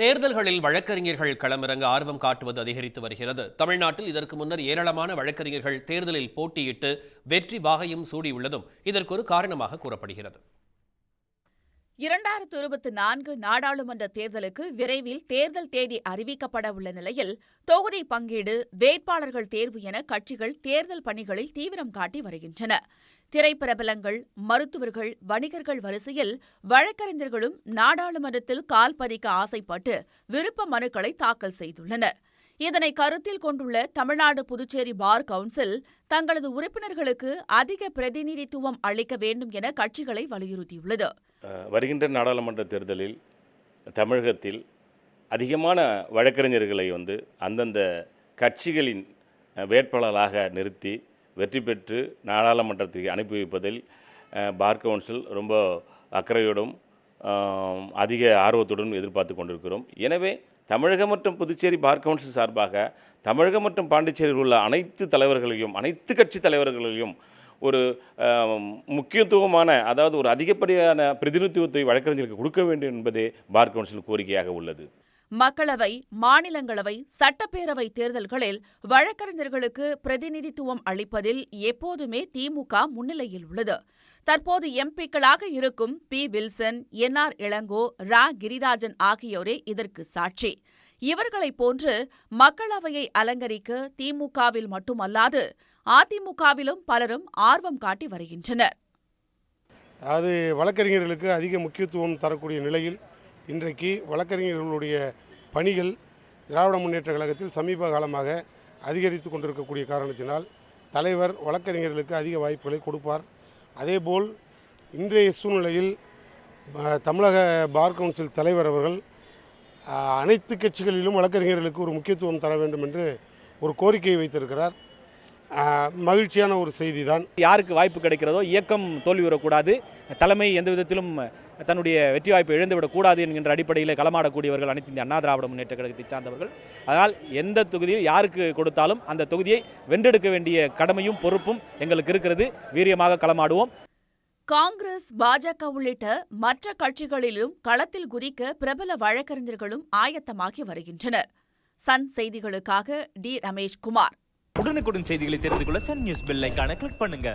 தேர்தல்களில் வழக்கறிஞர்கள் களமிறங்க ஆர்வம் காட்டுவது அதிகரித்து வருகிறது. தமிழ்நாட்டில் இதற்கு முன்னர் ஏராளமான வழக்கறிஞர்கள் தேர்தலில் போட்டியிட்டு வெற்றி வாகையும் சூடியுள்ளதும் இதற்கு ஒரு காரணமாக கூறப்படுகிறது. 2024 நாடாளுமன்ற தேர்தலுக்கு விரைவில் தேர்தல் தேதி அறிவிக்கப்பட உள்ள நிலையில் தொகுதி பங்கீடு, வேட்பாளர்கள் தேர்வு என கட்சிகள் தேர்தல் பணிகளில் தீவிரம் காட்டி வருகின்றன. திரைப்பிரபலங்கள், மருத்துவர்கள், வணிகர்கள் வரிசையில் வழக்கறிஞர்களும் நாடாளுமன்றத்தில் கால் பதிக்க ஆசைப்பட்டு விருப்ப மனுக்களை தாக்கல் செய்துள்ளனர். இதனை கருத்தில் கொண்டுள்ள தமிழ்நாடு புதுச்சேரி பார் கவுன்சில் தங்களது உறுப்பினர்களுக்கு அதிக பிரதிநிதித்துவம் அளிக்க வேண்டும் என கட்சிகளை வலியுறுத்தியுள்ளது. வருகின்ற நாடாளுமன்ற தேர்தலில் தமிழகத்தில் அதிகமான வழக்கறிஞர்களை அந்தந்த கட்சிகளின் வேட்பாளராக நிறுத்தி வெற்றி பெற்று நாடாளுமன்றத்துக்கு அனுப்பி வைப்பதில் பார் கவுன்சில் ரொம்ப அக்கறையோடும் அதிக ஆர்வத்துடன் எதிர்பார்த்து கொண்டிருக்கிறோம். எனவே தமிழகம் மற்றும் புதுச்சேரி பார் கவுன்சில் சார்பாக தமிழகம் மற்றும் பாண்டிச்சேரியில் உள்ள அனைத்து தலைவர்களையும், அனைத்து கட்சி தலைவர்களையும் ஒரு முக்கியத்துவமான, அதாவது ஒரு அதிகப்படியான பிரதிநிதித்துவத்தை வழக்கறிஞர்களுக்கு கொடுக்க வேண்டும் என்பதே பார் கவுன்சில் கோரிக்கையாக உள்ளது. மக்களவை, மாநிலங்களவை, சட்டப்பேரவை தேர்தல்களில் வழக்கறிஞர்களுக்கு பிரதிநிதித்துவம் அளிப்பதில் எப்போதுமே திமுக முன்னிலையில் உள்ளது. தற்போது எம்பிக்களாக இருக்கும் பி. வில்சன், என்.ஆர். இளங்கோ, ரா. கிரிராஜன் ஆகியோரே இதற்கு சாட்சி. இவர்களைப் போன்று மக்களவையை அலங்கரிக்க திமுகவில் மட்டுமல்லாது அதிமுகவிலும் பலரும் ஆர்வம் காட்டி வருகின்றனர். அதாவது வழக்கறிஞர்களுக்கு அதிக முக்கியத்துவம் தரக்கூடிய நிலையில் இன்றைக்கு வழக்கறிஞர்களுடைய பணிகள் திராவிட முன்னேற்ற கழகத்தில் சமீப காலமாக அதிகரித்து கொண்டிருக்கக்கூடிய காரணத்தினால் தலைவர் வழக்கறிஞர்களுக்கு அதிக வாய்ப்புகளை கொடுப்பார். அதேபோல் இன்றைய சூழ்நிலையில் தமிழக பார் கவுன்சில் தலைவர் அவர்கள் அனைத்து கட்சிகளிலும் வழக்கறிஞர்களுக்கு ஒரு முக்கியத்துவம் தர வேண்டும் என்று ஒரு கோரிக்கையை வைத்திருக்கிறார். மகிழ்ச்சியான ஒரு செய்தி தான். யாருக்கு வாய்ப்பு கிடைக்கிறதோ இயக்கம் தோல்வியுறக்கூடாது, தலைமை எந்த விதத்திலும் தன்னுடைய வெற்றி வாய்ப்பை இழந்துவிடக்கூடாது என்கின்ற அடிப்படையில் களமாடக்கூடியவர்கள் அனைத்து இந்திய அண்ணா திராவிட முன்னேற்ற கழகத்தை சார்ந்தவர்கள். அதனால் எந்த தொகுதியில் யாருக்கு கொடுத்தாலும் அந்த தொகுதியை வென்றெடுக்க வேண்டிய கடமையும் பொறுப்பும் எங்களுக்கு இருக்கிறது. வீரியமாக களமாடுவோம். காங்கிரஸ், பாஜக உள்ளிட்ட மற்ற கட்சிகளிலும் களத்தில் குதிக்க பிரபல வழக்கறிஞர்களும் ஆயத்தமாகி வருகின்றனர். சன் செய்திகளுக்காக டி. ரமேஷ்குமார். உடனுக்குடன் செய்திகளை தெரிந்து கொள்ள சன் நியூஸ் பெல் ஐகானை கிளிக் பண்ணுங்க.